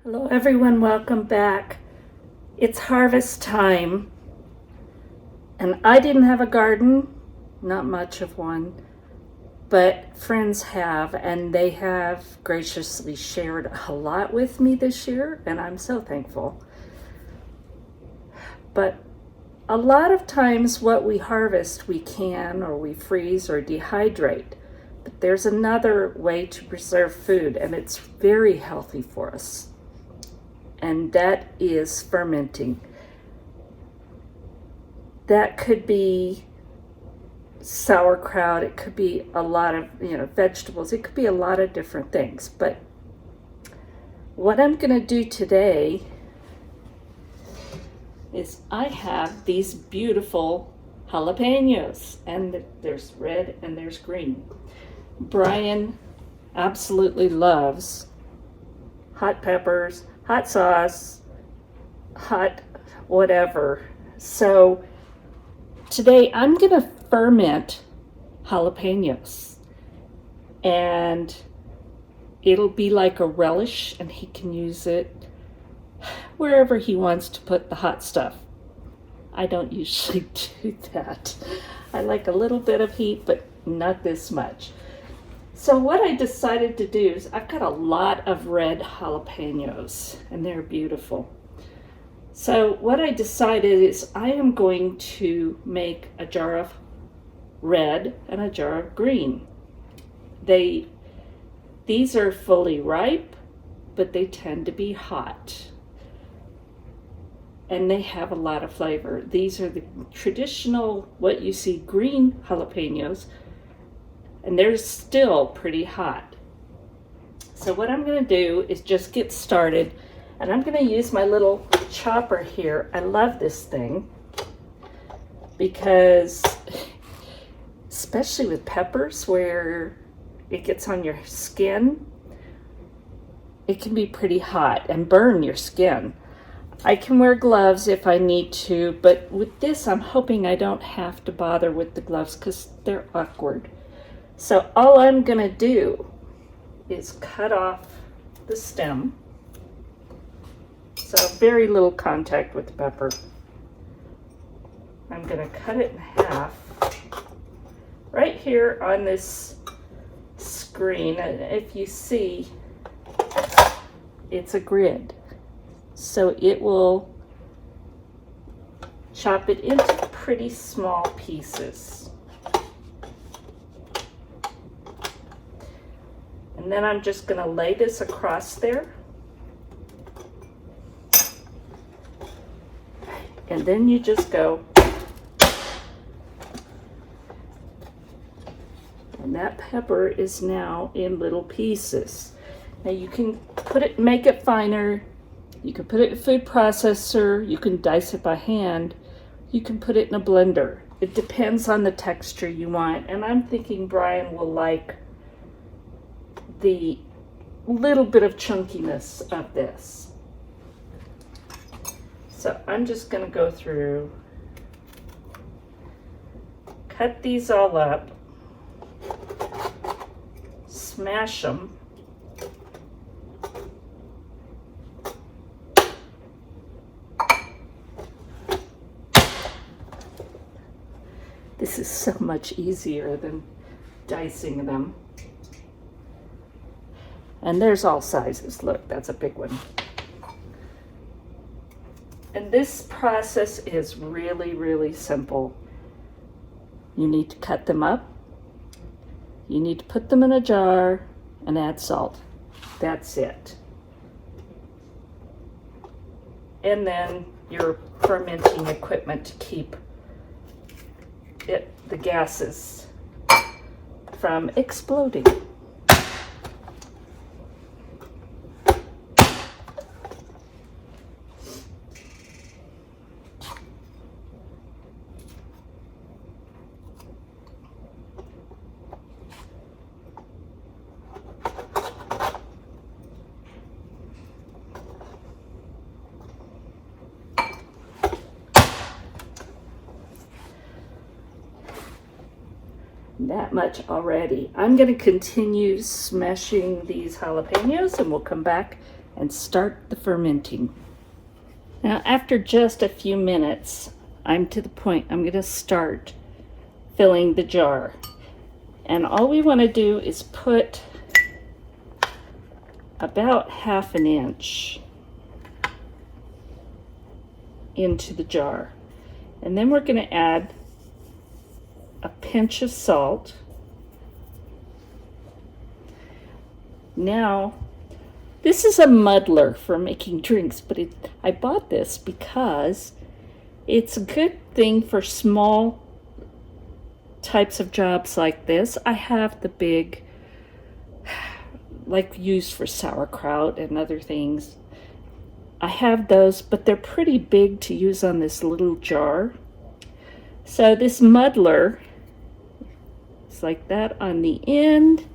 Hello everyone, welcome back. It's harvest time and I didn't have a garden, not much of one, but friends have, and they have graciously shared a lot with me this year and I'm so thankful. But a lot of times what we harvest we can or we freeze or dehydrate, but there's another way to preserve food and it's very healthy for us. And that is fermenting. That could be sauerkraut, it could be a lot of vegetables, it could be a lot of different things. But what I'm going to do today is I have these beautiful jalapeños, and there's red and there's green. Brian absolutely loves hot peppers, hot sauce, hot whatever. So today I'm gonna ferment jalapeños, and it'll be like a relish, and he can use it wherever he wants to put the hot stuff. I don't usually do that. I like a little bit of heat, but not this much. So what I decided to do is I've got a lot of red jalapeños and they're beautiful. So what I decided is I am going to make a jar of red and a jar of green. These are fully ripe, but they tend to be hot. And they have a lot of flavor. These are the traditional, what you see, green jalapeños, and they're still pretty hot. So what I'm going to do is just get started, and I'm going to use my little chopper here. I love this thing because, especially with peppers where it gets on your skin, it can be pretty hot and burn your skin. I can wear gloves if I need to, but with this I'm hoping I don't have to bother with the gloves because they're awkward. So all I'm going to do is cut off the stem. So very little contact with the pepper. I'm going to cut it in half. Right here on this screen, and if you see, it's a grid. So it will chop it into pretty small pieces. And then I'm just going to lay this across there. And then you just go. And that pepper is now in little pieces. Now you can make it finer. You can put it in a food processor. You can dice it by hand. You can put it in a blender. It depends on the texture you want. And I'm thinking Brian will like the little bit of chunkiness of this. So I'm just going to go through, cut these all up, smash them, this is so much easier than dicing them. And there's all sizes. Look, that's a big one. And this process is really, really simple. You need to cut them up. You need to put them in a jar and add salt. That's it. And then your fermenting equipment to keep the gases from exploding. That much already. I'm going to continue smashing these jalapeños and we'll come back and start the fermenting. Now, after just a few minutes, I'm to the point I'm going to start filling the jar. And all we want to do is put about 1/2 inch into the jar. And then we're going to add a pinch of salt. Now, this is a muddler for making drinks, but I bought this because it's a good thing for small types of jobs like this. I have the big, like used for sauerkraut and other things. I have those, but they're pretty big to use on this little jar. So this muddler is like that on the end,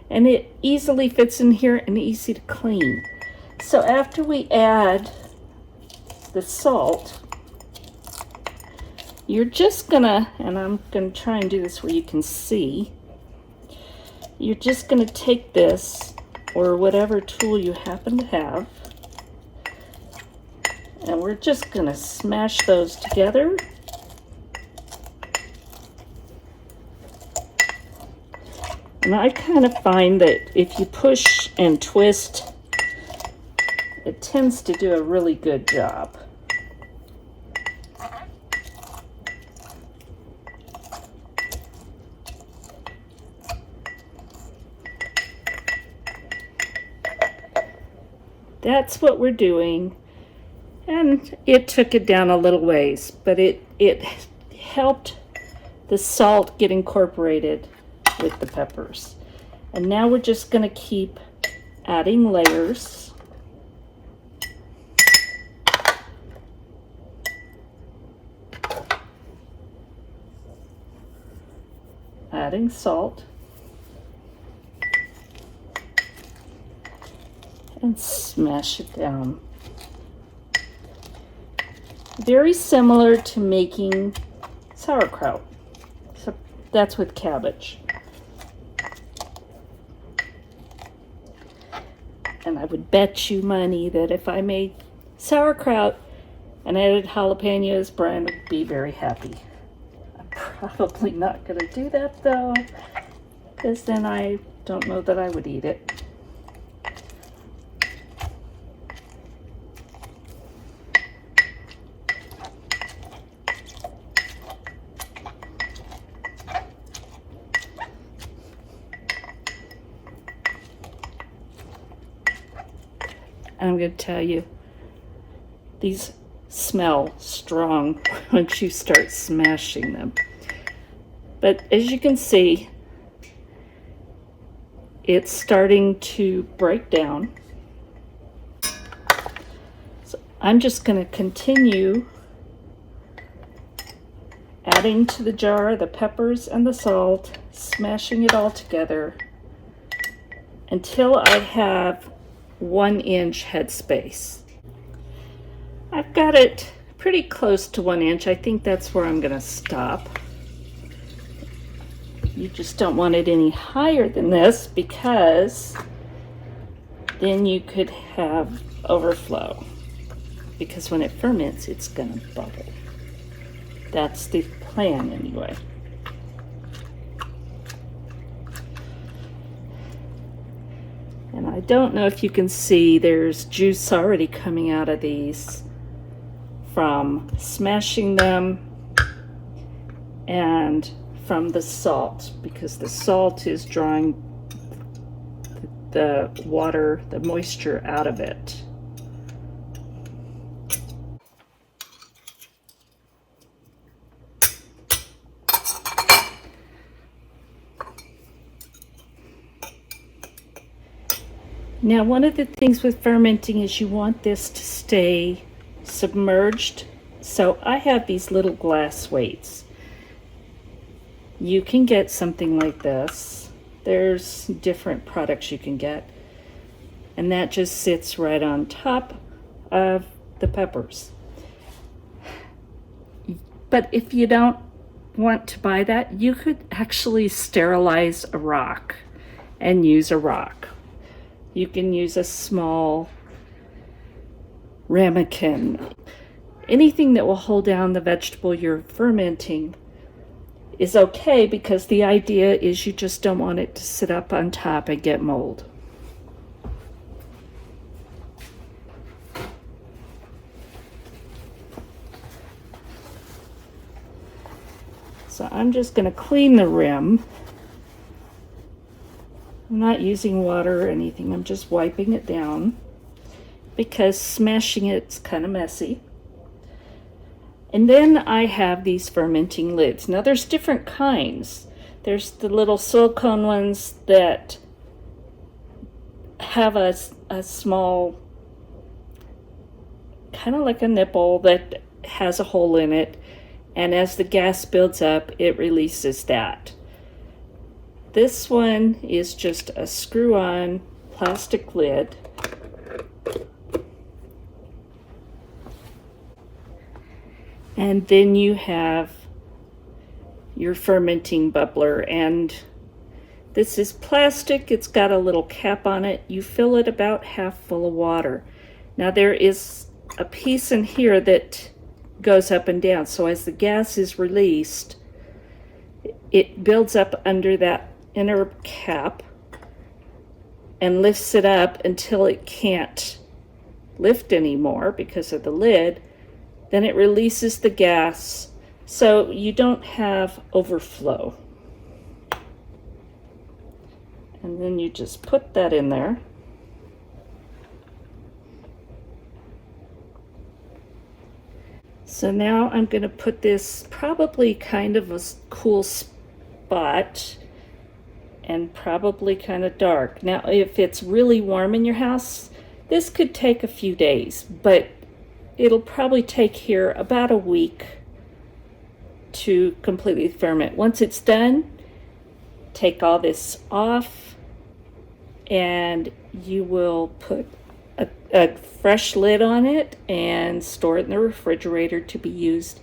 and it easily fits in here and easy to clean. So after we add the salt, you're just gonna, and I'm gonna try and do this where you can see, you're just gonna take this or whatever tool you happen to have, and we're just gonna smash those together. And I kind of find that if you push and twist, it tends to do a really good job. That's what we're doing. And it took it down a little ways, but it helped the salt get incorporated with the peppers. And now we're just going to keep adding layers. Adding salt. And smash it down. Very similar to making sauerkraut. So that's with cabbage. And I would bet you money that if I made sauerkraut and added jalapeños, Brian would be very happy. I'm probably not going to do that though, because then I don't know that I would eat it. I'm going to tell you, these smell strong once you start smashing them. But as you can see, it's starting to break down. So I'm just going to continue adding to the jar the peppers and the salt, smashing it all together until I have 1 inch headspace. I've got it pretty close to 1 inch. I think that's where I'm going to stop. You just don't want it any higher than this, because then you could have overflow, because when it ferments it's going to bubble. That's the plan anyway. And I don't know if you can see, there's juice already coming out of these from smashing them and from the salt, because the salt is drawing the water, the moisture out of it. Now, one of the things with fermenting is you want this to stay submerged. So I have these little glass weights. You can get something like this. There's different products you can get. And that just sits right on top of the peppers. But if you don't want to buy that, you could actually sterilize a rock and use a rock. You can use a small ramekin. Anything that will hold down the vegetable you're fermenting is okay, because the idea is you just don't want it to sit up on top and get mold. So I'm just going to clean the rim. I'm not using water or anything, I'm just wiping it down because smashing it's kind of messy. And then I have these fermenting lids. Now there's different kinds. There's the little silicone ones that have a small, kind of like a nipple that has a hole in it, and as the gas builds up, it releases that. This one is just a screw-on plastic lid. And then you have your fermenting bubbler, and this is plastic. It's got a little cap on it. You fill it about half full of water. Now there is a piece in here that goes up and down, so as the gas is released, it builds up under that inner cap and lifts it up until it can't lift anymore because of the lid. Then it releases the gas so you don't have overflow. And then you just put that in there. So now I'm going to put this probably kind of a cool spot and probably kind of dark. Now if it's really warm in your house, this could take a few days, but it'll probably take here about a week to completely ferment. Once it's done, take all this off and you will put a fresh lid on it and store it in the refrigerator to be used.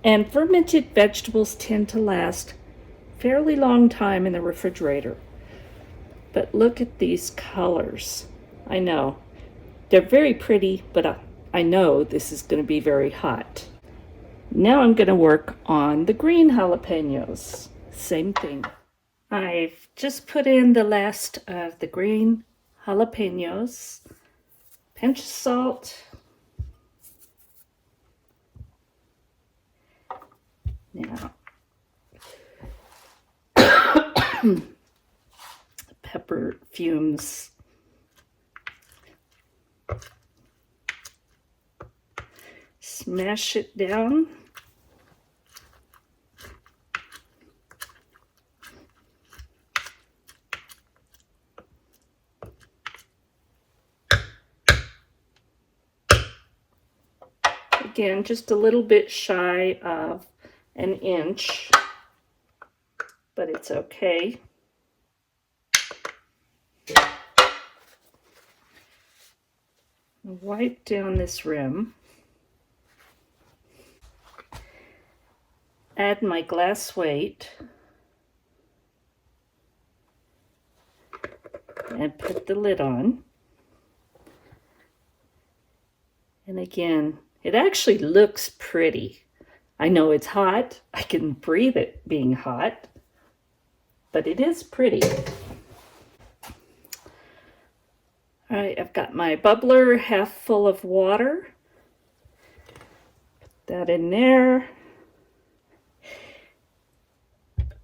And fermented vegetables tend to last fairly long time in the refrigerator. But look at these colors. I know they're very pretty, but I know this is going to be very hot. Now I'm going to work on the green jalapeños. Same thing. I've just put in the last of the green jalapeños. Pinch of salt. Now, pepper fumes. Smash it down. Again, just a little bit shy of an inch, but it's okay. Wipe down this rim. Add my glass weight and put the lid on. And again, it actually looks pretty. I know it's hot. I can breathe it being hot, but it is pretty. All right, I've got my bubbler half full of water. Put that in there.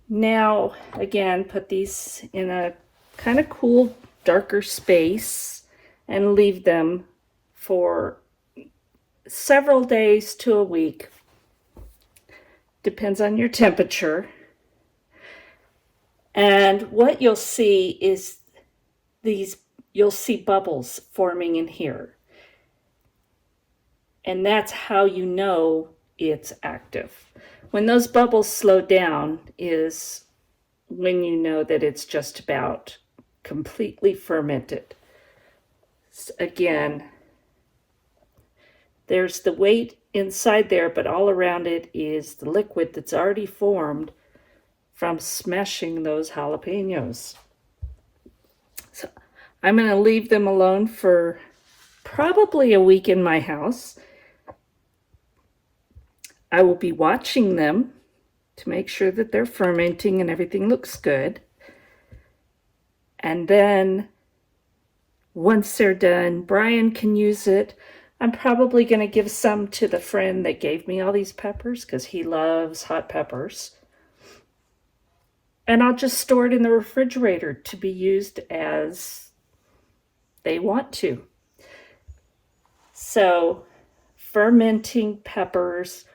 Now, again, put these in a kind of cool, darker space and leave them for several days to a week. Depends on your temperature. And what you'll see is you'll see bubbles forming in here. And that's how you know it's active. When those bubbles slow down is when you know that it's just about completely fermented. Again, there's the weight inside there, but all around it is the liquid that's already formed from smashing those jalapeños. So I'm going to leave them alone for probably a week in my house. I will be watching them to make sure that they're fermenting and everything looks good. And then once they're done, Brian can use it. I'm probably going to give some to the friend that gave me all these peppers because he loves hot peppers. And I'll just store it in the refrigerator to be used as they want to. So, fermenting peppers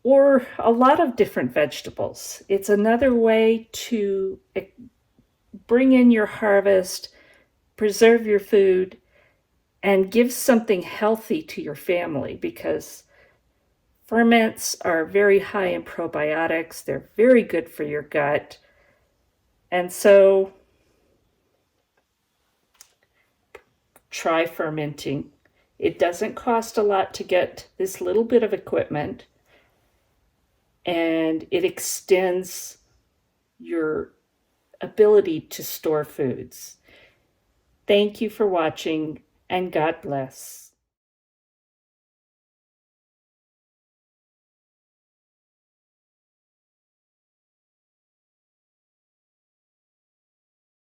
or a lot of different vegetables. It's another way to bring in your harvest, preserve your food, and give something healthy to your family, because ferments are very high in probiotics. They're very good for your gut. And so try fermenting. It doesn't cost a lot to get this little bit of equipment, and it extends your ability to store foods. Thank you for watching, and God bless.